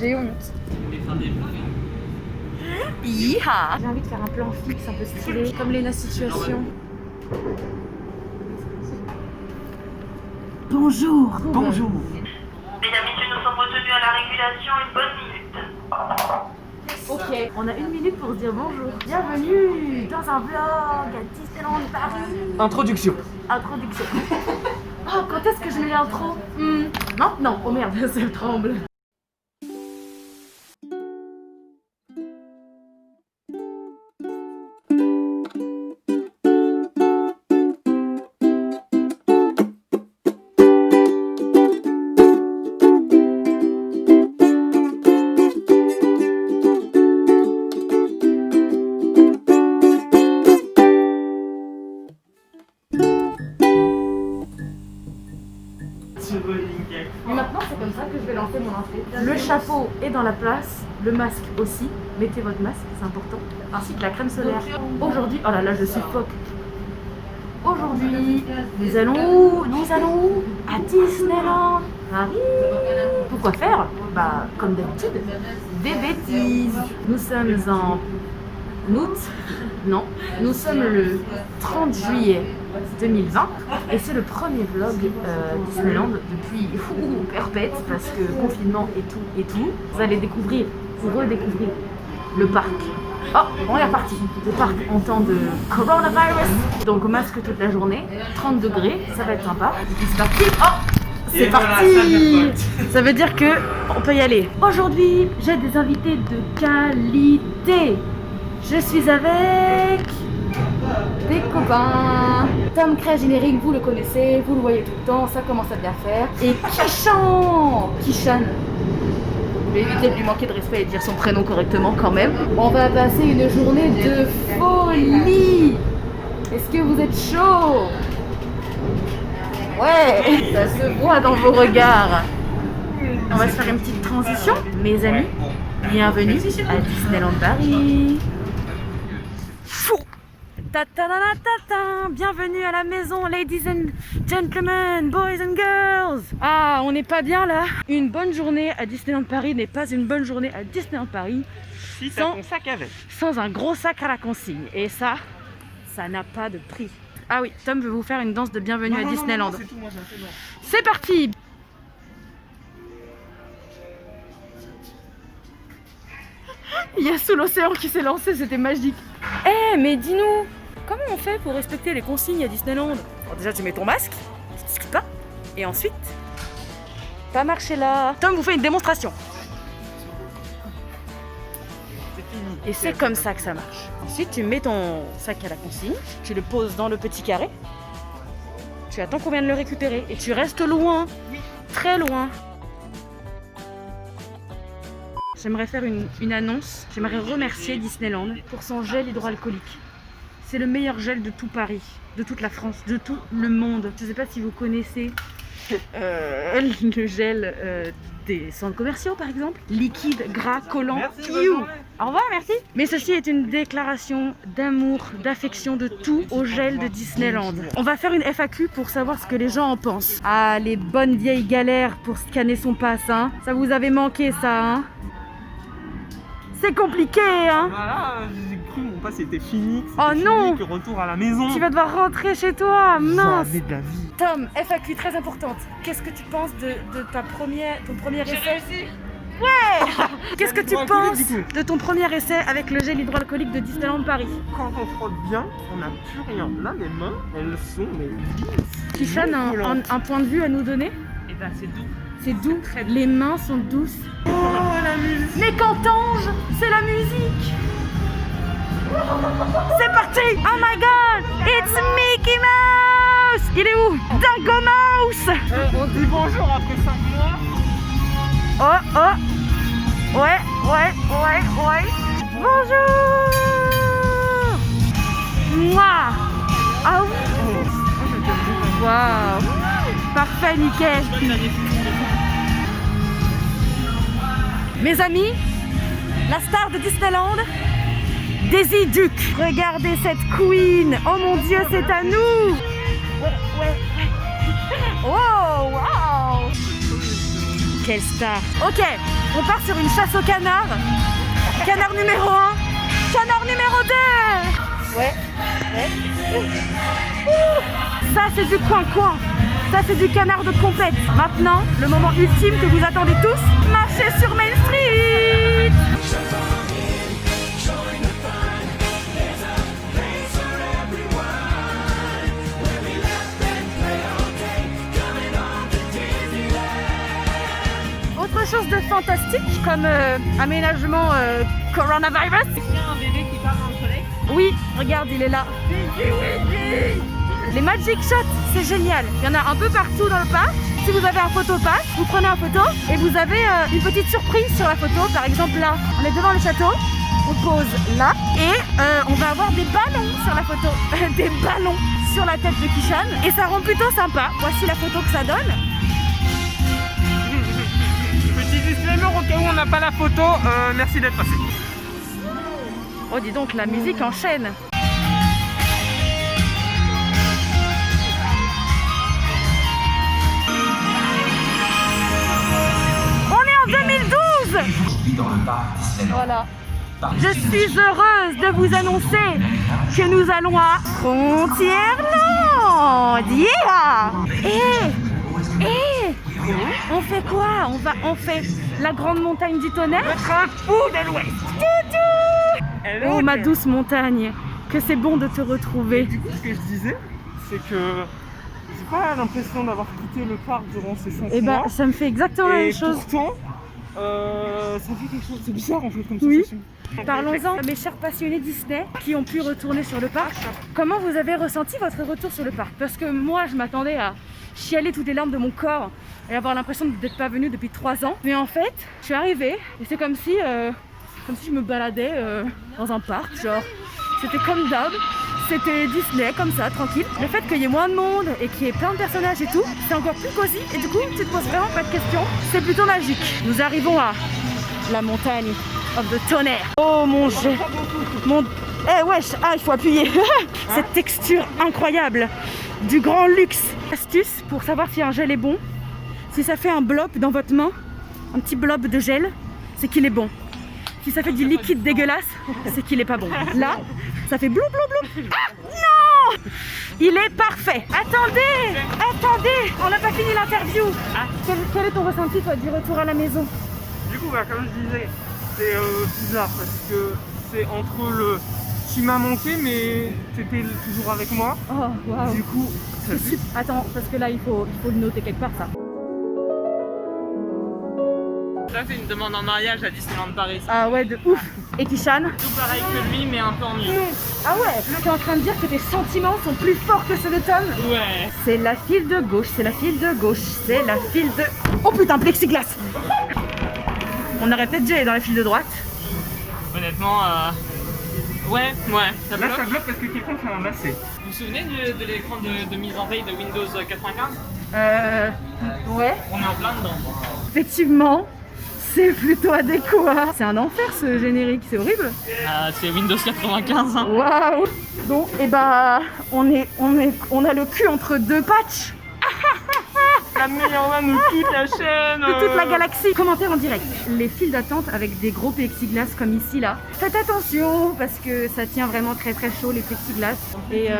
J'ai honte. J'ai envie de faire un plan fixe un peu stylé, comme Lena Situation. Bonjour. Bonjour. Mesdames, messieurs, nous sommes retenus à la régulation une bonne minute. Ok, on a 1 minute pour se dire bonjour. Bienvenue dans un vlog à Disneyland Paris. Introduction. Introduction. Oh, quand est-ce que je mets l'intro? Non, non, oh merde, ça tremble. Mais maintenant, c'est comme ça que je vais lancer mon entrée. Le chapeau est dans la place, le masque aussi. Mettez votre masque, c'est important. Ainsi que la crème solaire. Aujourd'hui, oh là là, je suffoque. Aujourd'hui, nous allons où? À Disneyland Paris. Pourquoi faire? Bah, comme d'habitude, des bêtises. Nous sommes en août. Non, nous sommes le 30 juillet 2020 et c'est le premier vlog Disneyland depuis perpète parce que confinement et tout. Vous allez découvrir, vous redécouvrir le parc. Oh, on est reparti. Le parc en temps de coronavirus. Donc masque toute la journée, 30 degrés, ça va être sympa. C'est parti. Oh, c'est parti. Ça veut dire que on peut y aller. Aujourd'hui, j'ai des invités de qualité. Je suis avec des copains. Tom crée générique, vous le connaissez, vous le voyez tout le temps, ça commence à bien faire. Et Kishan. Je vais éviter de lui manquer de respect et de dire son prénom correctement quand même. On va passer une journée de folie. Est-ce que vous êtes chaud? Ouais, ça se voit dans vos regards. On va se faire une petite transition. Mes amis, bienvenue à Disneyland Paris. Bienvenue à la maison, ladies and gentlemen, boys and girls. Ah, on n'est pas bien là. Une bonne journée à Disneyland Paris n'est pas une bonne journée à Disneyland Paris Si t'as ton sac avec. sans un gros sac à la consigne. Et ça n'a pas de prix. Ah oui, Tom veut vous faire une danse de bienvenue à Disneyland. C'est tout, moi j'ai un peu. C'est parti. Il y a sous l'océan qui s'est lancé, c'était magique. Eh, mais dis-nous, comment on fait pour respecter les consignes à Disneyland? Alors déjà, tu mets ton masque, tu discutes pas, et ensuite, pas marcher là. Tom vous fait une démonstration. C'est fini. Et c'est comme ça que ça marche. Ensuite, tu mets ton sac à la consigne, tu le poses dans le petit carré, tu attends qu'on vienne le récupérer, et tu restes loin, très loin. J'aimerais faire une annonce. J'aimerais remercier Disneyland pour son gel hydroalcoolique. C'est le meilleur gel de tout Paris, de toute la France, de tout le monde. Je ne sais pas si vous connaissez le gel des centres commerciaux par exemple. Liquide, gras, collant. Merci, Piou. Au revoir, merci. Mais ceci est une déclaration d'amour, d'affection, de tout au gel de Disneyland. On va faire une FAQ pour savoir ce que les gens en pensent. Ah, les bonnes vieilles galères pour scanner son pass, hein. Ça vous avait manqué ça, hein. C'est compliqué, hein. Voilà, j'ai cru mon pass était fini. Oh non. Que retour à la maison. Tu vas devoir rentrer chez toi, mince. Jamais de la vie. Tom, FAQ très importante. Qu'est-ce que tu penses de ton premier essai? réussi. Ouais. Qu'est-ce que tu Hydroalcoolique, penses du coup. de ton premier essai avec le gel hydroalcoolique de Disneyland Paris? Quand on frotte bien, on n'a plus rien. Là, les mains, elles sont mais Kishan a un point de vue à nous donner? Eh ben, c'est doux. C'est doux, les mains sont douces. Oh la musique. Mais qu'entends-je? C'est la musique. C'est parti. Oh my god, it's Mickey Mouse. Il est où? Dingo Mouse. On dit bonjour après 5 mois. Oh oh. Ouais. Bonjour. Mouah. Ah oui. Waouh. Parfait, nickel. Mes amis, la star de Disneyland, Daisy Duke. Regardez cette queen. Oh mon Dieu, c'est à nous. Ouais. Oh, wow. quelle star. Ok, on part sur une chasse au canard. Canard numéro 1. Canard numéro 2. Ouais. Ça, c'est du coin-coin. Ça, c'est du canard de compète. Maintenant, le moment ultime que vous attendez tous, marcher sur Main Street. Autre chose de fantastique comme aménagement coronavirus. Il y a un bébé qui parle dans le soleil. Oui, regarde, il est là. Les Magic Shots, c'est génial. Il y en a un peu partout dans le parc. Si vous avez un photopass, vous prenez un photo et vous avez une petite surprise sur la photo. Par exemple là, on est devant le château, on pose là et on va avoir des ballons sur la photo. Des ballons sur la tête de Kishan et ça rend plutôt sympa. Voici la photo que ça donne. Petit disclaimer au cas où on n'a pas la photo, merci d'être passé. Oh dis donc, la musique enchaîne. On est en 2012. Voilà. Je suis heureuse de vous annoncer que nous allons à Frontierland. Yeah. Et on fait quoi? On fait la grande montagne du tonnerre. Le train fou de l'Ouest. Oh ma douce montagne, que c'est bon de te retrouver. Du coup, ce que je disais, c'est que j'ai pas l'impression d'avoir quitté le parc durant ces 5 Et bah mois. ça me fait exactement la même Et chose. pourtant, ça fait quelque chose. C'est bizarre en fait comme Oui. sensation. Parlons-en, mes chers passionnés Disney qui ont pu retourner sur le parc. Comment vous avez ressenti votre retour sur le parc? Parce que moi, je m'attendais à chialer toutes les larmes de mon corps et avoir l'impression d'être pas venue depuis 3 ans. Mais en fait, je suis arrivée et c'est comme si je me baladais dans un parc. Genre, c'était comme d'hab. C'était Disney, comme ça, tranquille. Le fait qu'il y ait moins de monde et qu'il y ait plein de personnages et tout, c'est encore plus cosy. Et du coup, tu te poses vraiment pas de questions. C'est plutôt magique. Nous arrivons à la montagne of the tonnerre. Oh mon Dieu. Eh wesh, ah il faut appuyer. Cette texture incroyable. Du grand luxe. Astuce pour savoir si un gel est bon. Si ça fait un blob dans votre main, un petit blob de gel, c'est qu'il est bon. Si ça fait du liquide dégueulasse, c'est qu'il est pas bon. Là, ça fait blou blou blou. Ah non! Il est parfait. Attendez, on n'a pas fini l'interview. Quel est ton ressenti toi du retour à la maison? Du coup, comme je disais, c'est bizarre parce que c'est entre le tu m'as manqué mais t'étais toujours avec moi. Oh waouh. Du coup, ça fait... Attends, parce que là il faut le noter quelque part ça. Ça c'est une demande en mariage à Disneyland Paris. Ah ouais, de ouf. Et Kishan? Tout pareil que lui mais un peu en mieux. Ah ouais, tu es en train de dire que tes sentiments sont plus forts que ceux de Tom? Ouais. C'est la file de gauche, c'est la file de gauche, c'est la file de... Oh putain, plexiglas. On aurait peut-être dû aller dans la file de droite. Honnêtement, ouais, ça bloque. Là ça bloque parce que quelqu'un fait un lacet. Vous vous souvenez de l'écran de mise en veille de Windows 95? Ouais. On est en plein dedans. Effectivement, c'est plutôt adéquat. C'est un enfer ce générique, c'est horrible. C'est Windows 95 hein. Waouh. Bon, et bah, on a le cul entre 2 patchs. La meilleure one de toute la chaîne. De toute la galaxie. Commentaire en direct. Les files d'attente avec des gros plexiglas comme ici là. Faites attention parce que ça tient vraiment très très chaud les plexiglas. Et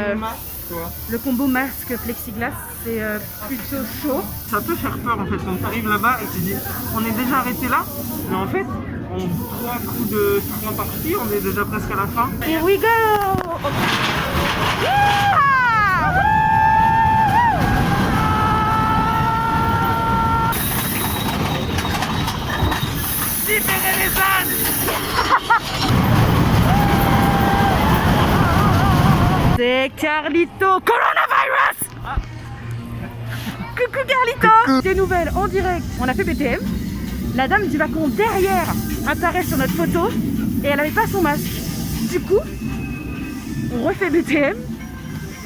le combo masque plexiglas c'est plutôt chaud. Ça peut faire peur en fait quand tu arrives là-bas et tu dis on est déjà arrêté là. Mais en fait, en 3 coups de 3 parties, on est déjà presque à la fin. Here we go. Yeah! Libérez les ânes. C'est Carlito. Coronavirus. Coucou Carlito. Des nouvelles en direct. On a fait BTM. La dame du wagon derrière apparaît sur notre photo et elle n'avait pas son masque. Du coup, on refait BTM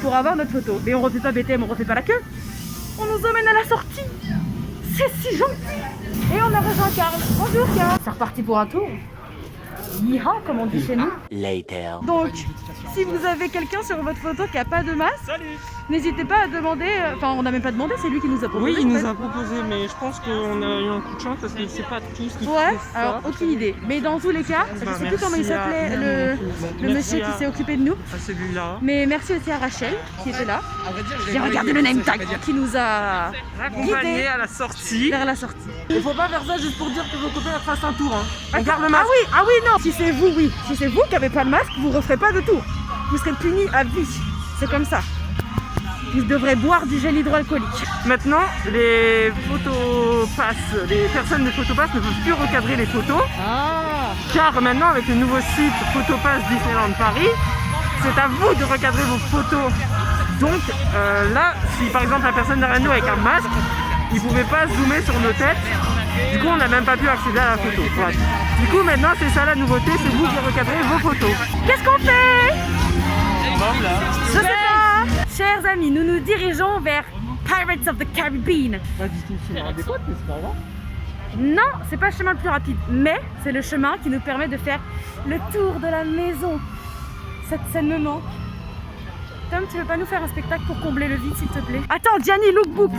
pour avoir notre photo. Mais on refait pas BTM, on refait pas la queue. On nous emmène à la sortie. C'est si gentil. Et on a rejoint Carl. Bonjour Carl. C'est reparti pour un tour. Yeehaw, comme on dit chez nous. Later. Donc, si vous avez quelqu'un sur votre photo qui a pas de masque, n'hésitez pas à demander. Enfin, on n'a même pas demandé, c'est lui qui nous a proposé. Oui, il en nous fait. a proposé, mais je pense qu'on a eu un coup de chance parce que c'est pas tous qui Ouais, trouvent ça. alors aucune idée. Mais dans tous les cas, je sais plus comment il s'appelait, le monsieur qui s'est occupé de nous. À celui-là. Mais merci aussi à Rachel qui était là. J'ai regardé le name tag qui nous a Accompagné guidés à la sortie. vers la sortie. Il faut pas faire ça juste pour dire que vos copains fassent un tour. Hein. Ah oui, non. Si c'est vous, oui. Si c'est vous qui n'avez pas de masque, vous ne referez pas de tour. Vous serez punis à vie. C'est comme ça. Vous devrez boire du gel hydroalcoolique. Maintenant, les personnes de Photopass ne peuvent plus recadrer les photos. Car maintenant, avec le nouveau site Photopass Disneyland Paris, c'est à vous de recadrer vos photos. Donc là, si par exemple la personne derrière nous avec un masque, il ne pouvait pas zoomer sur nos têtes. Du coup, on n'a même pas pu accéder à la photo. Voilà. Du coup, maintenant, c'est ça la nouveauté, c'est vous qui recadrez vos photos. Qu'est-ce qu'on fait? Voilà. Je sais pas. Chers amis, nous nous dirigeons vers Pirates of the Caribbean. Pas du tout le chemin adéquat, mais c'est pas grave. Non, c'est pas le chemin le plus rapide, mais c'est le chemin qui nous permet de faire le tour de la maison. Cette scène me manque. Tom, tu veux pas nous faire un spectacle pour combler le vide, s'il te plaît? Attends, Gianni, lookbook.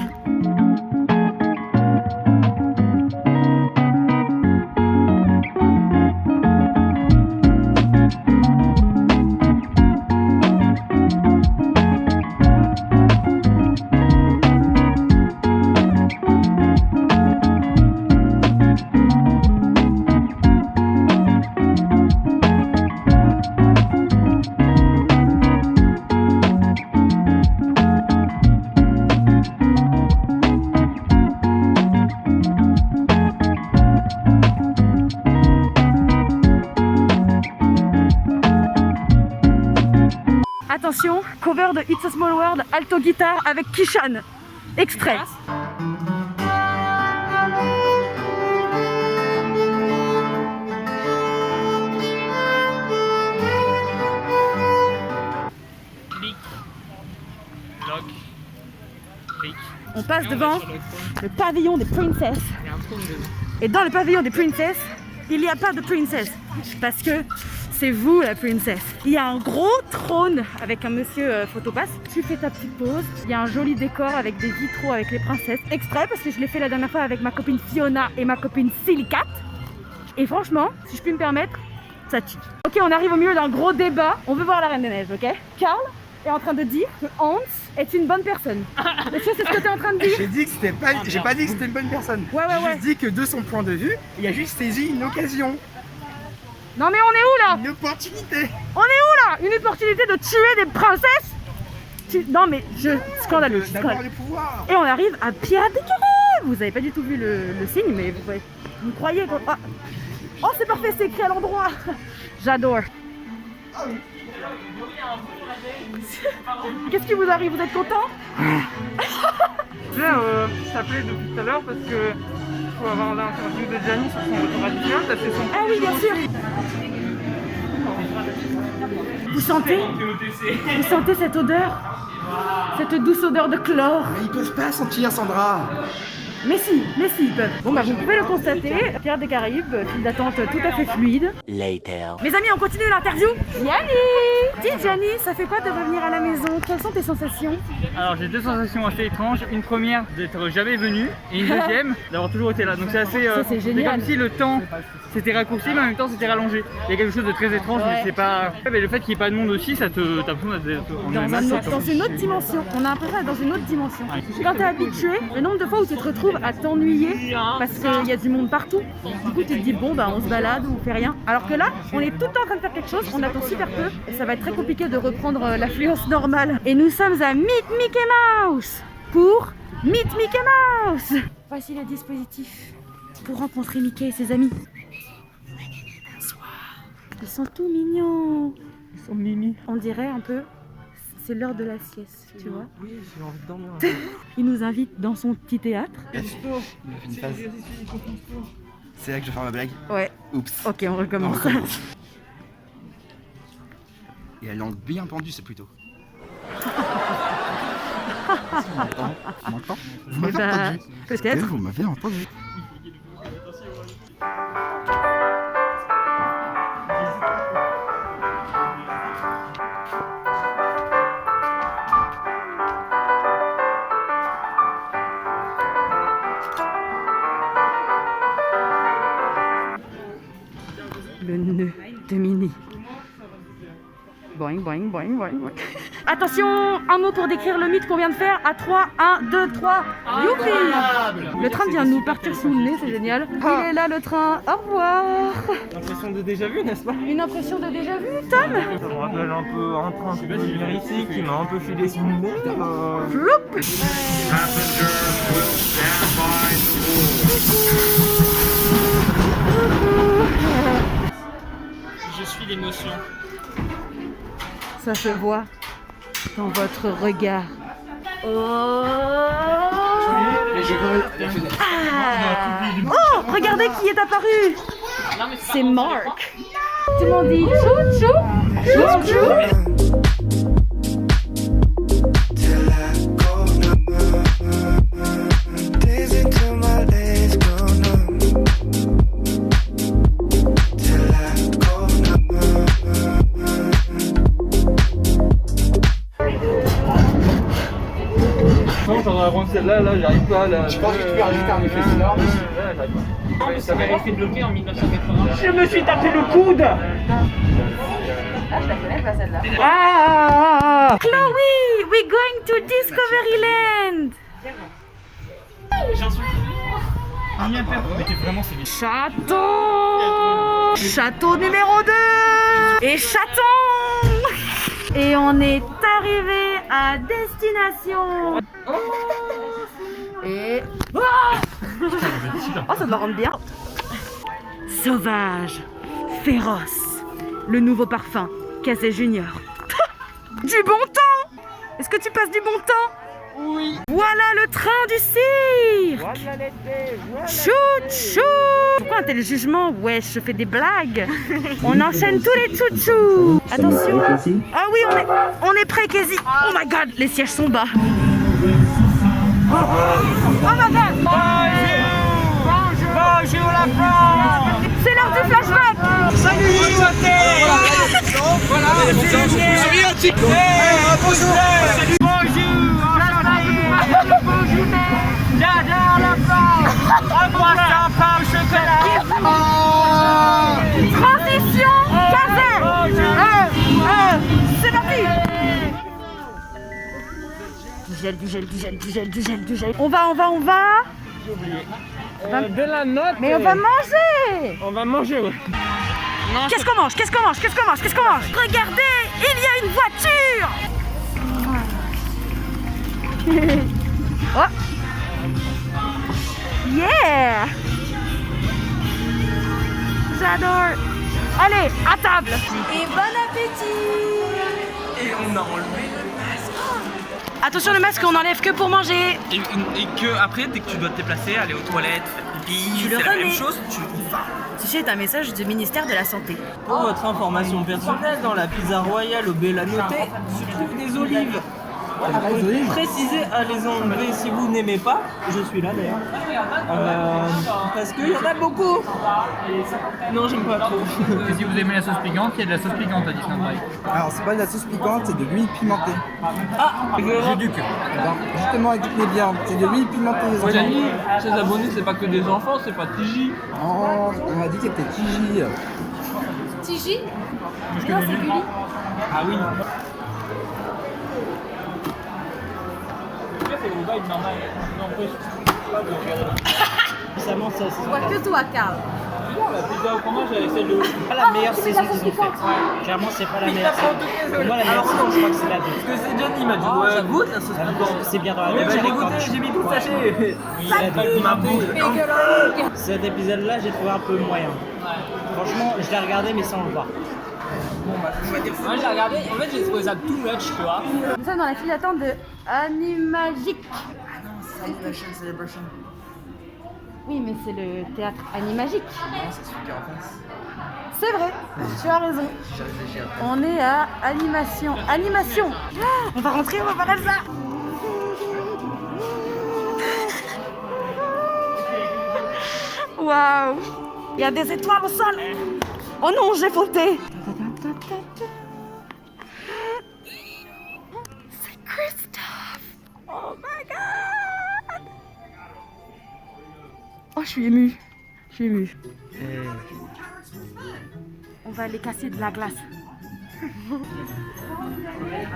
Attention, cover de It's a Small World, alto guitare avec Kishan. Extrait. Clic. Lock. Clic. On passe Et devant va sur le trône. le pavillon des princesses. Il y a un trône dedans. Et dans le pavillon des princesses, il n'y a pas de princess. Parce que c'est vous la princesse. Il y a un gros trône avec un monsieur Photopass. Tu fais ta petite pause. Il y a un joli décor avec des vitraux avec les princesses. Extrait parce que je l'ai fait la dernière fois avec ma copine Fiona et ma copine Silicat. Et franchement, si je puis me permettre, ça tue. Ok, on arrive au milieu d'un gros débat. On veut voir la Reine des Neiges, ok? Karl est en train de dire que Hans est une bonne personne. Est-ce que c'est ce que tu es en train de dire? J'ai dit que c'était pas, j'ai pas dit que c'était une bonne personne. Ouais, J'ai ouais. juste dit que de son point de vue, il a juste saisi une occasion, Non mais on est où là? une opportunité. On est où là? Une opportunité de tuer des princesses? Non mais scandaleux, D'avoir scandaleux. le pouvoir. Et on arrive à Pirates des Caraïbes. Vous avez pas du tout vu le signe, mais vous croyez que... Ah. Oh c'est parfait, c'est écrit à l'endroit. J'adore. Qu'est-ce qui vous arrive? Vous êtes content? Je t'appelais depuis tout à l'heure parce que faut avoir l'interview de Gianni sur son retour à Disneyland. T'as fait son Ah oui, bien sûr. Vous sentez cette odeur? Cette douce odeur de chlore? Mais ils peuvent pas sentir, Sandra. Mais si, ils peuvent. Bon bah vous pouvez le constater, Pirates des Caraïbes, file d'attente tout à fait fluide. Later. Mes amis, on continue l'interview. Gianni! Dis Gianni, ça fait quoi de revenir à la maison? Quelles sont tes sensations? Alors j'ai deux sensations assez étranges. Une première d'être jamais venu et une deuxième d'avoir toujours été là. Donc c'est assez. Ça, c'est génial. comme si le temps s'était raccourci mais en même temps c'était rallongé. Il y a quelque chose de très étrange mais c'est pas. Ouais, mais le fait qu'il n'y ait pas de monde aussi, ça te. T'as l'impression d'être en Dans une autre dimension. On a l'impression d'être dans une autre dimension. Quand t'es habitué, le nombre de fois où tu te retrouves à t'ennuyer parce qu'il y a du monde partout, du coup tu te dis bon bah on se balade ou on fait rien. Alors que là, on est tout le temps en train de faire quelque chose, on attend super peu et ça va être très compliqué de reprendre l'affluence normale. Et nous sommes à Meet Mickey Mouse pour Meet Mickey Mouse. Voici le dispositif pour rencontrer Mickey et ses amis. Ils sont tout mignons. Ils sont mimi. On dirait un peu, c'est l'heure de la sieste, tu vois. Oui, j'ai envie de dormir. Il nous invite dans son petit théâtre. Il a fait une phase. C'est là que je vais faire ma blague. Ouais. Oups. Ok, on recommence. Et la langue bien pendue, c'est plutôt. On m'entend? Vous m'avez bah, entendu? peut-être. Vous m'avez entendu. Le nœud de Minnie. Boing, boing, boing, boing, boing. Attention, un mot pour décrire le mythe qu'on vient de faire. À 3, 1, 2, 3. Youpi! Le train vient de nous partir sous le nez, c'est génial. Il est là le train, au revoir. L'impression de déjà vu, n'est-ce pas? Une impression de déjà vu, Tom? Ça me rappelle un peu un train qui passe venir ici, qui m'a un peu filé sous le nez. Floup. Je suis l'émotion. Ça se voit dans votre regard. Oh, oh, regardez qui est apparu. C'est Mark. Tout le monde dit chou chou chou chou. Non, j'en ai prendre celle-là, là, j'arrive pas. Là, Je pense que tu peux rajouter un effet sonore. j'arrive pas. Non, ça m'a été bloqué en 1980. Je me suis tapé le coude. Ah, je la connais pas celle-là. Ah! Chloé, we're going to Discoveryland. J'en suis. Mais t'es vraiment c'est vite. Château. Château numéro 2. Et chaton. Et on est arrivé à destination. Et... Oh, ça doit rendre bien. Sauvage, féroce, le nouveau parfum, Casey Junior. Du bon temps. Est-ce que tu passes du bon temps? Oui. Voilà le train du cirque. Voilà l'été, voilà. Shoot, shoot. Pourquoi un tel jugement? Ouais, je fais des blagues. On enchaîne tous les tchou-tchou. Attention. Ah oui, on est prêt, Casey. Oh my god, les sièges sont bas. Oh my god. Bonjour la France. C'est l'heure du flashback. Salut voilà, j'adore la France. Un croissant, pain au chocolat. Transition, Casey. C'est parti. Du gel. On va. J'ai oublié. De la note. Mais on va manger. On va manger, ouais. Qu'est-ce qu'on mange? Regardez, il y a une voiture. Oh. Yeah. J'adore. Allez, à table. Et bon appétit. Et on a enlevé le masque. Attention, le masque, on enlève que pour manger. Et que après, dès que tu dois te déplacer, aller aux toilettes, faire pipi, Tu le c'est la même remets. chose, tu vas. Ceci est un message du ministère de la Santé. Pour votre information personnelle, dans la pizza royale au Bella Notte se trouvent des olives. Précisez à les enlever si vous n'aimez pas. Je suis là d'ailleurs. Parce qu'il y en a beaucoup. Non, j'aime pas trop. Et si vous aimez la sauce piquante, il y a de la sauce piquante à Disneyland Paris. Alors c'est pas de la sauce piquante, c'est de l'huile pimentée. J'ai du cœur. Alors, justement écoutez bien, c'est de l'huile pimentée. les enfants. Gianni, ces abonnés, c'est pas que des enfants, c'est pas Tiji. Oh, on m'a dit qu'elle était Tiji. Tiji? Non, c'est Gulli. Ah oui. Récemment, ça, Je vois que toi, Carl. la pizza au fromage, c'est pas la meilleure saison qu'ils ont faite. Clairement, c'est pas la meilleure saison. Pour moi, la meilleure saison, je crois que c'est la 2. Parce que c'est Johnny, il m'a dit, ouais, ça goûte la sauce piquante. C'est bien dans la Eh ben, 2. j'ai goûté, j'ai mis tout le sachet. Ma bouche. Cet épisode-là, j'ai trouvé un peu moyen. Franchement, je l'ai regardé, mais sans le voir. Moi, j'ai regardé, en fait, j'ai trouvé ça too much, tu vois. Nous sommes dans la file d'attente de Animagique. Celebration. Oui, mais c'est le théâtre Animagique. C'est vrai, tu as raison. On est à animation. Animation. Ah, on va rentrer, on va voir Elsa. Waouh. Il y a des étoiles au sol. Oh non, j'ai fauté. C'est Christophe. Oh my god. Oh, je suis émue. Je suis émue. On va aller casser de la glace.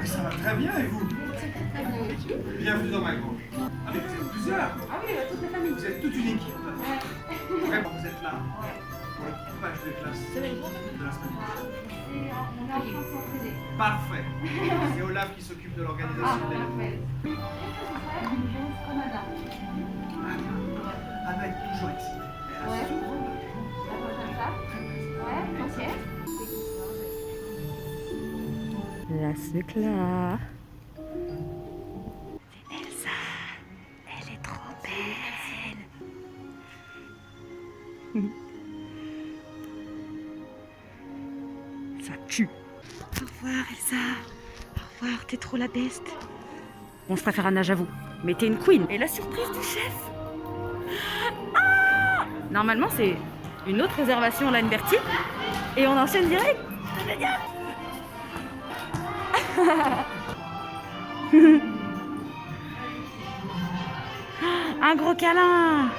Ça va très bien et vous? Bienvenue dans ma grange. Ah mais vous êtes plusieurs? Ah oui, toute la famille. Vous êtes toute une équipe. Vraiment, vous êtes là pour le coupage des classes de la semaine prochaine. On est en train de s'entraider. Parfait. C'est Olaf qui s'occupe de l'organisation de l'événement. Anna est toujours excitée. Elle a souvent de La secla. C'est Elsa. Elle est trop belle. Ça tue. Au revoir Elsa. Au revoir, t'es trop la best. Bon, je préfère Anna, j'avoue. Mais t'es une queen. Et la surprise du chef. Ah, normalement, c'est une autre réservation là, une Bertie. Et on enchaîne direct. C'est génial. Un gros câlin.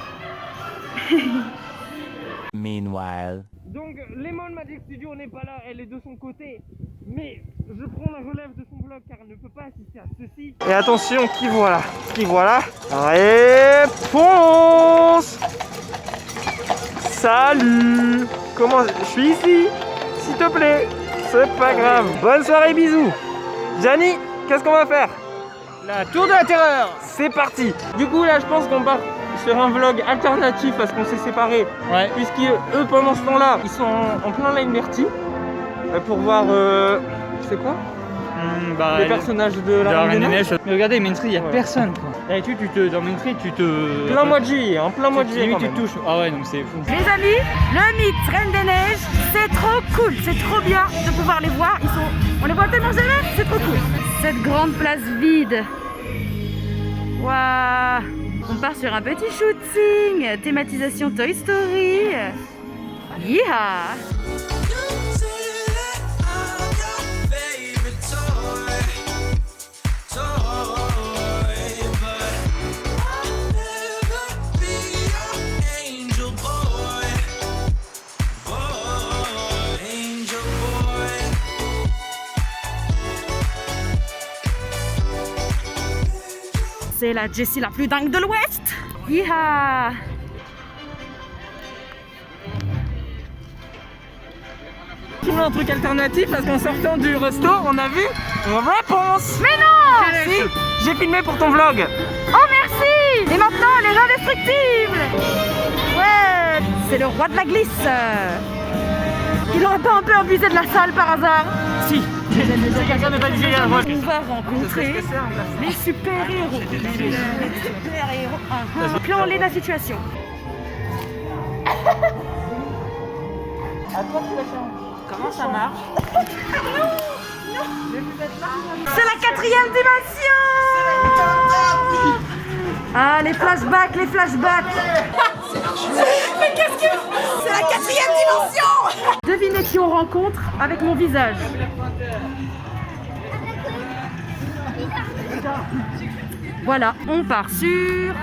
Meanwhile. Donc, Lemon Magic Studio n'est pas là, elle est de son côté. Mais je prends la relève de son vlog car elle ne peut pas assister à ceci. Et attention, qui voilà? Qui voilà? Réponse! Salut! Comment? Je suis ici! S'il te plaît! C'est pas grave. Bonne soirée, bisous! Gianni, qu'est-ce qu'on va faire? La tour de la terreur! C'est parti! Du coup, là, je pense qu'on part sur un vlog alternatif parce qu'on s'est séparés. Ouais. Puisqu'eux, pendant ce temps-là, ils sont en plein Line Bertie pour voir. C'est quoi? Les personnages de la Reine des Neiges. Mais regardez, Main Street, il n'y a personne quoi. Et tu dans Main Street, tu te. Plein mois de juillet, en plein mois de juillet. Limite, quand tu te même. touches. Ah ouais, non, c'est fou. Les amis, le mythe Reine des Neiges, c'est trop cool, c'est trop bien de pouvoir les voir. On les voit tellement jamais, c'est trop cool. Cette grande place vide. Waouh. On part sur un petit shooting, thématisation Toy Story. Yeeha. C'est la Jessie la plus dingue de l'Ouest. Yeeha. Sinon, un truc alternatif parce qu'en sortant du resto, on a vu Réponse. Mais non. Si, j'ai filmé pour ton vlog. Oh merci. Et maintenant, elle est indestructible. Ouais, c'est le roi de la glisse. Il aurait pas un peu abusé de la salle par hasard? Si. Quelqu'un ne va dire On va rencontrer les super-héros. Les super-héros. Appelons-les la situation. comment ça marche. C'est la 4e dimension. Ah, les flashbacks, les flashbacks. Mais qu'est-ce que... C'est la 4e dimension. Devinez qui on rencontre avec mon visage. Voilà, on part sur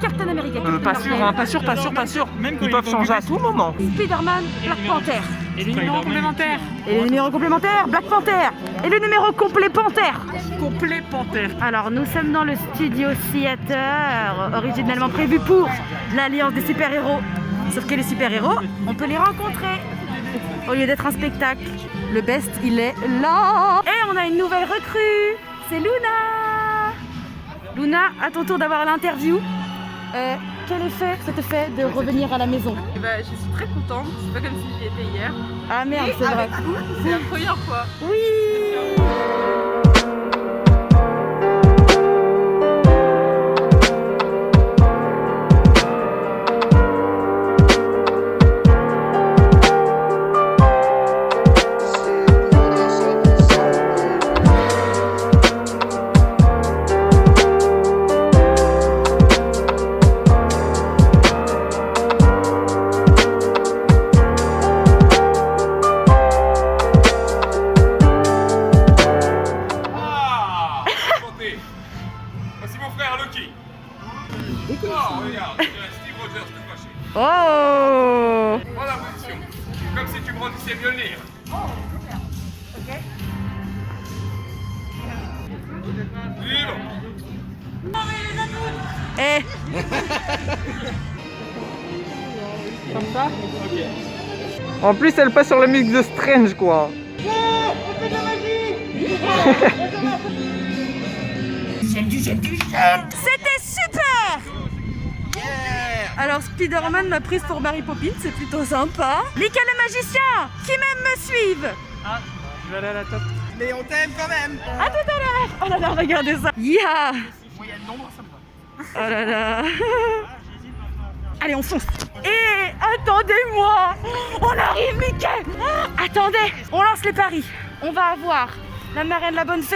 Captain America. Pas sûr, hein, pas sûr, pas sûr, pas sûr. Ils peuvent changer à tout moment. Spider-Man, Black Panther. Et les numéros complémentaires. Et les numéros complémentaires, Black Panther. Et le numéro complet Panther. Complet Panther. Alors nous sommes dans le studio theater, originellement prévu pour l'Alliance des super-héros. Sauf que les super-héros, on peut les rencontrer. Au lieu d'être un spectacle, le best, il est là. Et on a une nouvelle recrue, c'est Luna. Luna, à ton tour d'avoir l'interview. Quel effet ça te fait de revenir à la maison? Je suis très contente, c'est pas comme si j'y étais hier. Ah merde, c'est vrai. C'est la première fois. Oui. c'est mieux le lire. Libre. Eh, Comme ça. En plus, elle passe sur la musique de Strange, quoi. c'était super. Alors Spider-Man m'a prise pour Mary Poppins, c'est plutôt sympa. Mika le magicien, qui même me suivent. Ah, je vais aller à la top. Mais on t'aime quand même. À tout à l'heure. Oh là là, regardez ça. Yeah. Oh là là. Allez, on fonce. Et attendez-moi. On arrive, Mickey. Attendez, on lance les paris. On va avoir la marraine la bonne fée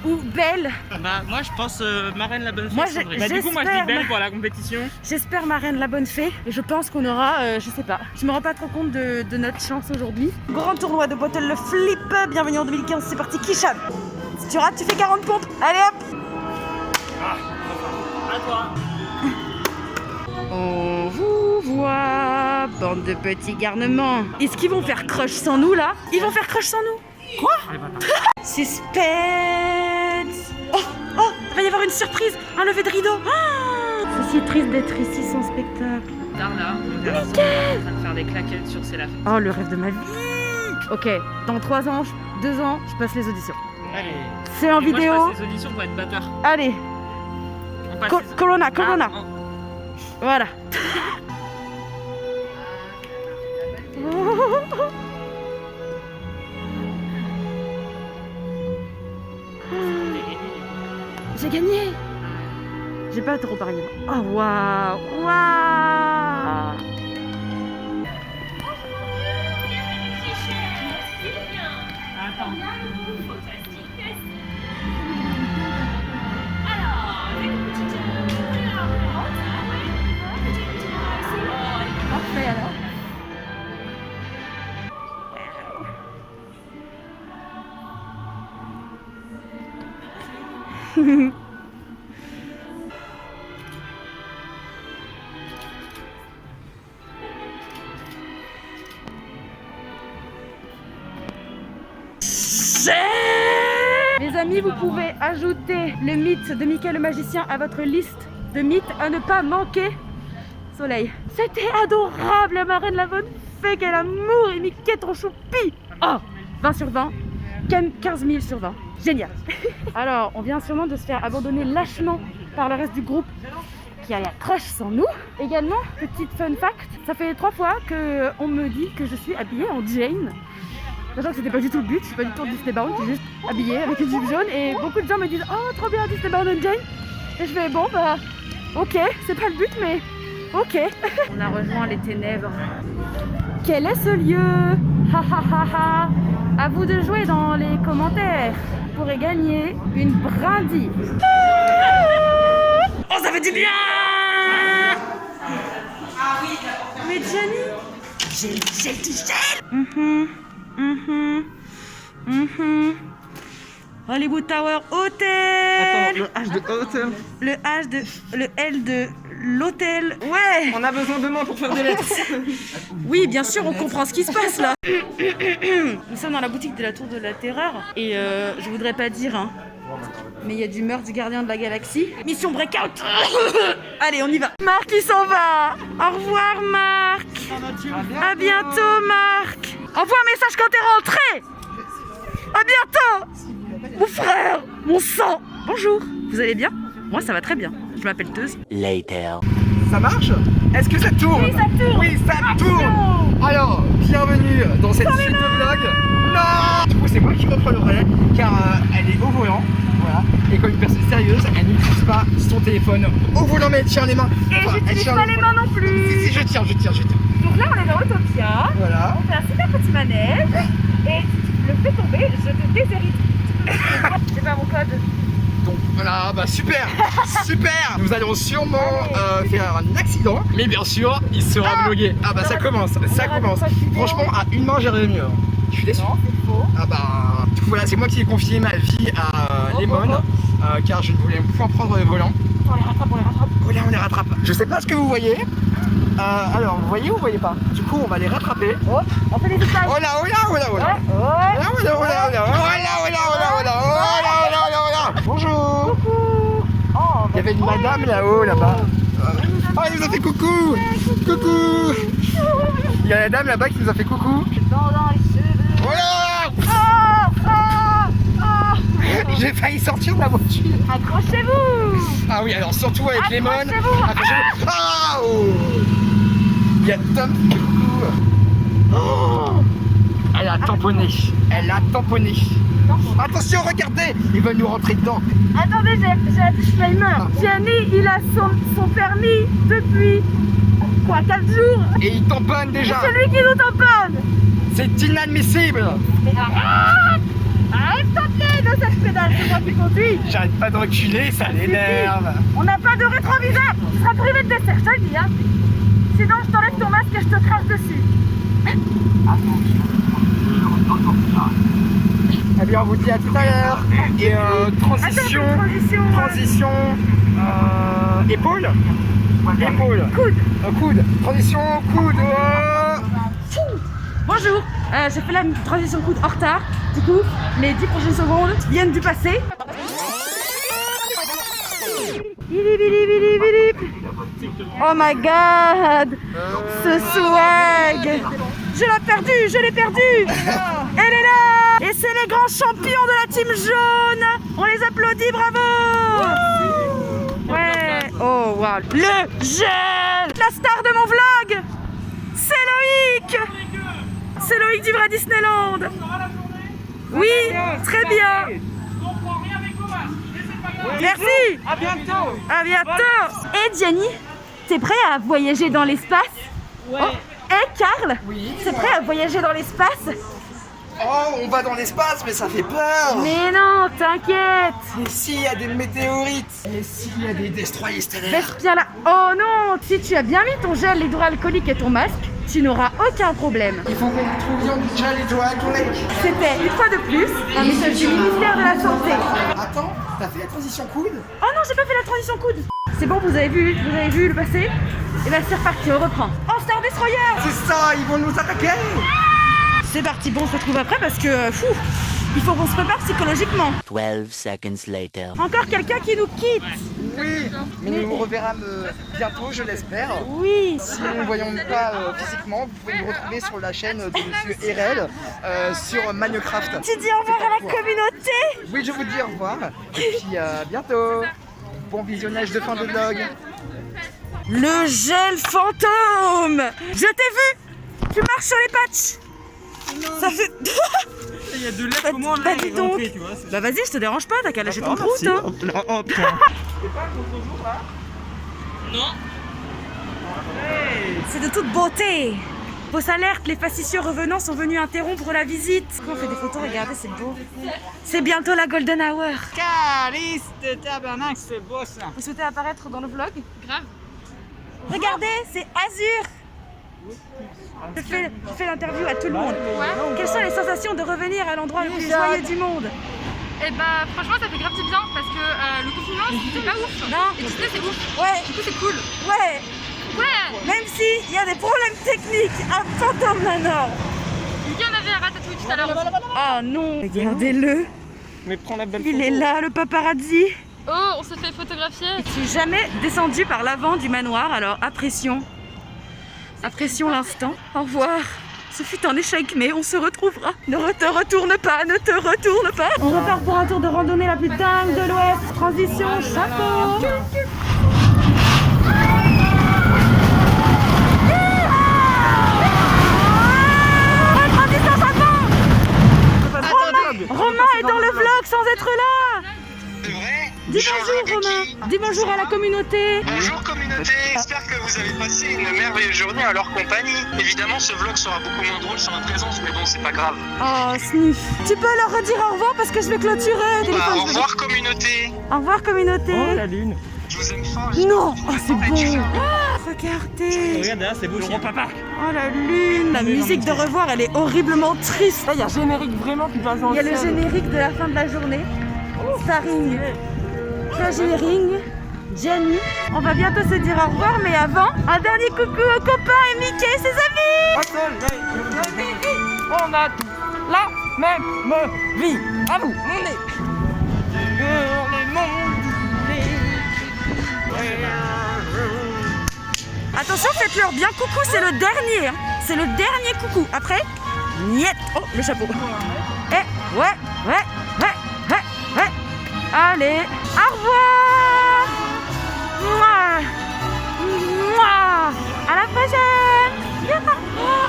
ou Belle. Bah, moi, je pense Marraine la bonne fée. Moi, Cendrille. j'ai- Bah, du coup, moi, je j'espère- dis Belle pour la compétition. J'espère marraine la bonne fée et je pense qu'on aura, je sais pas, je me rends pas trop compte de notre chance aujourd'hui. Grand tournoi de Bottle le Flip, bienvenue en 2015, c'est parti, Kishan. Si tu rates, tu fais 40 pompes, allez hop. À toi. On vous voit, bande de petits garnements. Est-ce qu'ils vont faire crush sans nous là? Ils vont faire crush sans nous? Quoi? Suspense. Oh, oh, il va y avoir une surprise, un lever de rideau. Ah, c'est si triste d'être ici sans spectacle. Darla, on verra ça. On est en train de faire des claquettes sur ses lafettes. Oh, le rêve de ma vie. Ok, dans 3 ans, 2 ans, je passe les auditions. Allez. C'est en Et moi, vidéo. je passe les auditions pour être batteur. Allez, On passe les- Corona. Ah, oh. Voilà. J'ai gagné. J'ai pas trop parié. Oh waouh, waouh. Parfait alors. Mes amis, vous pouvez ajouter le mythe de Mickey le magicien à votre liste de mythes à ne pas manquer. Soleil. C'était adorable, la marraine la bonne fée, quel amour, et Mickey trop choupi. Oh, 20 sur 20, 15 000 sur 20. Génial. Alors, on vient sûrement de se faire abandonner lâchement par le reste du groupe qui a la crush sans nous. Également, petite fun fact, ça fait 3 fois qu'on me dit que je suis habillée en Jane. Sachant que c'était pas du tout le but, je suis pas du tout en Disney Bound, je suis juste habillée avec une jupe jaune et beaucoup de gens me disent oh trop bien Disney Bound and Jane. Et je fais bon bah ok, c'est pas le but mais ok. On a rejoint les ténèbres. Quel est ce lieu? Ha ha ha ha. À vous de jouer dans les commentaires. Vous pourrez gagner une brindille. Oh ça fait du bien. Mais Jenny, gel. Hollywood Tower Hotel. Attends, le H de hôtel. Le L de l'hôtel. Ouais. On a besoin de mains pour faire des lettres. Oui, bien sûr, on comprend ce qui se passe là. Nous sommes dans la boutique de la Tour de la Terreur et je voudrais pas dire hein, mais il y a du meurtre du gardien de la galaxie. Mission Breakout. Allez, on y va. Marc, il s'en va. Au revoir, Marc. À bientôt, Marc. Envoie un message quand t'es rentré. À bientôt. Mon frère, mon sang. Bonjour. Vous allez bien? Moi, ça va très bien. Je m'appelle Teuse. Later. Ça marche? Est-ce que ça tourne? Oui, ça tourne. Oui, ça tourne. Alors, bienvenue dans cette suite de vlog. Non. Du coup, c'est moi qui reprends le relais car elle est au volant. Voilà. Et comme une personne sérieuse, elle n'utilise pas son téléphone au volant, mais elle tient les mains. Et Enfin, elle j'utilise tient pas les mains non plus. Si, je tiens. Donc là, on est dans Autopia. Voilà. On fait un super petit manège. Et si tu le fais tomber, je te déshérite. C'est pas mon code. Donc voilà, bah super. Super. Nous allons sûrement faire un accident. Mais bien sûr, il sera vlogué. Ah bah ça commence. Franchement, à une main, j'irais mieux. Je suis déçu. Non, c'est faux. Ah bah, du coup voilà, c'est moi qui ai confié ma vie à Lemon, car je ne voulais point prendre le volant. On les rattrape. Voilà, on les rattrape. Je sais pas ce que vous voyez, Alors, vous voyez ou vous voyez pas? Du coup, on va les rattraper. Oh, on fait des zigzags. Oh là, oh là, oh là, oh là. Ouais, ouais. Oh là, oh là, oh là, oh là, oh là, oh là, oh là, oh là, oh là, oh là, oh là, oh là. Bonjour. Oh, Il y avait une madame là-haut, là-bas. Oh, elle nous a fait coucou. Coucou. Il y a la dame là-bas qui nous a fait coucou. dans les cheveux. Oh là. Ah, ah, ah. J'ai failli sortir de la voiture. Accrochez-vous. Ah oui, alors surtout avec les mônes. Accrochez-vous. Accrochez-vous. Ah, oh. Il y a Tom qui fait coucou. Oh. Elle a tamponné. Elle a tamponné. Attention, regardez. Ils veulent nous rentrer dedans. Attendez, j'ai un disclaimer. Gianni, il a son permis depuis quoi, 4 jours. Et ils tamponnent déjà. C'est lui qui nous tamponne. C'est inadmissible. Mais arrête. Arrête de de cette pédale, c'est moi qui conduis. J'arrête pas de reculer, ça l'énerve. On n'a pas de rétroviseur. Tu seras privé de dessert, je te le dis. Hein. Sinon, je t'enlève ton masque et je te crache dessus. Eh bien, on vous dit à tout à l'heure. Et transition, épaule, épaule, coude, transition, coude. Bonjour, j'ai fait la transition coude en retard. Du coup, les 10 prochaines secondes viennent du passé. Oh my god, ce swag. Je l'ai perdu, je l'ai perdu. Elle est là. Et c'est les grands champions de la team jaune. On les applaudit, bravo. Ouais. Oh wow. Le gel. La star de mon vlog, c'est Loïc. C'est Loïc du vrai Disneyland. Oui, très bien. Merci. À bientôt. À bientôt. Et Gianni, t'es prêt à voyager dans l'espace? Ouais. Oh. Et Karl, t'es prêt à voyager dans l'espace? Oh, on va dans l'espace, mais ça fait peur. Mais non, t'inquiète. Et s'il y a des météorites? Et s'il y a des destroyers stellaires? Reste bien là. Oh non, si tu as bien mis ton gel hydroalcoolique et ton masque, tu n'auras aucun problème. Il faut qu'on trouve du gel hydroalcoolique. C'était une fois de plus un message du ministère de la Santé. Attends, t'as fait la transition coude? Oh non, j'ai pas fait la transition coude. C'est bon, vous avez vu le passé? Et bien c'est reparti, on reprend. Oh, Star Destroyer. C'est ça, ils vont nous attaquer. C'est parti, bon, on se retrouve après parce que, fou, il faut qu'on se prépare psychologiquement. 12 seconds later. Encore quelqu'un qui nous quitte. Oui, mais nous nous reverrons bientôt, je l'espère. Oui. Si nous ne voyons pas physiquement, vous pouvez nous retrouver sur la chaîne de Monsieur RL sur Minecraft. Tu dis au revoir à la communauté. Oui, je vous dis au revoir. Et puis à bientôt. Bon visionnage de fin de vlog. Le gel fantôme. Je t'ai vu. Tu marches sur les patchs. Ça fait... Il y a de l'air comment là dis est donc. rentré, tu vois. Bah vas-y, je te dérange pas, t'as qu'à lâcher ton Oh, prout. merci. Hein. Oh putain. C'est pas un contre-jour là? Non. C'est de toute beauté. Fausse alerte, les facétieux revenants sont venus interrompre la visite. On fait des photos, regardez, c'est beau. C'est bientôt la golden hour. Calice de tabernacle, c'est beau ça. Vous souhaitez apparaître dans le vlog? Grave. Regardez, c'est Azur. Je fais l'interview à tout le monde. Ouais. Quelles sont les sensations de revenir à l'endroit le plus joyeux du monde? Et bah franchement ça fait grave du bien parce que le confinement c'était pas ouf. Non. Et Disney c'est ouf. Ouais, Du coup c'est cool. ouais. Ouais. Même s'il y a des problèmes techniques à Phantom Manor. Il y en avait à Ratatouille tout à l'heure. Oh non. Regardez-le. Mais prends la belle Il photo. est là, le paparazzi. Oh on s'est fait photographier. Je suis jamais descendue par l'avant du manoir, alors apprécions. Apprécions l'instant. Au revoir. Ce fut un échec, mais on se retrouvera. Ne te retourne pas, ne te retourne pas. On repart pour un tour de randonnée la plus dingue de l'Ouest. Transition, chapeau. Transition, chapeau. Romain est dans le vlog sans être là. C'est vrai? Dis bonjour Romain. Dis bonjour à la communauté. Bonjour communauté, j'espère que vous avez passé une merveilleuse journée à leur compagnie. Évidemment ce vlog sera beaucoup moins drôle sans ma présence, mais bon c'est pas grave. Oh sniff. Tu peux leur redire au revoir parce que je vais clôturer. Bah, au revoir communauté. Au revoir communauté. Oh la lune. Je vous aime fort. Non, oh c'est beau. Ah, regardez. Regarde derrière, c'est beau. Europa Park. Oh la lune. La musique de revoir, elle est horriblement triste. Là, il y a un générique vraiment qui passe en Il y a le générique de la fin de la journée. Starring. Crashing. Jenny. On va bientôt se dire au revoir, mais avant, un dernier coucou aux copains et Mickey et ses amis. Au soleil, on a tous la même vie. À vous, on est sur le monde. Attention, faites-leur bien coucou, c'est le dernier. Hein. C'est le dernier coucou. Après, niet. Oh, le chapeau. Eh, ouais. Allez, au revoir. Mouah. Mouah. À la prochaine.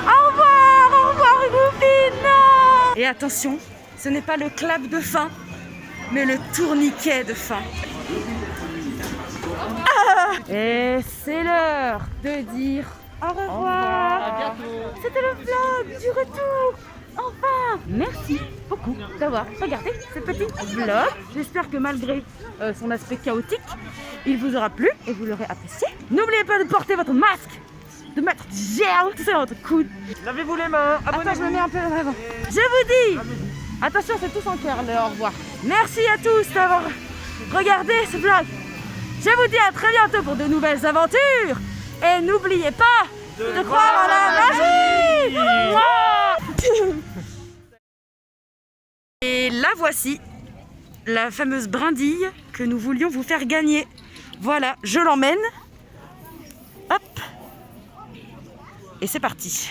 Au revoir, Goofy. Non. Et attention, ce n'est pas le clap de fin, mais le tourniquet de fin. Et c'est l'heure de dire au revoir. À bientôt. C'était le vlog du retour. Enfin, merci beaucoup d'avoir regardé ce petit vlog. J'espère que malgré son aspect chaotique, il vous aura plu et vous l'aurez apprécié. N'oubliez pas de porter votre masque, de mettre du gel, tout ça dans votre coude. Lavez-vous les mains, abonnez-vous. Attends, je me mets un peu en avant. Je vous dis, attention, c'est tous en cœur le au revoir. Merci à tous d'avoir regardé ce vlog. Je vous dis à très bientôt pour de nouvelles aventures. Et n'oubliez pas de croire en la magie. Et la voici, la fameuse brindille que nous voulions vous faire gagner. Voilà, je l'emmène. Hop. Et c'est parti.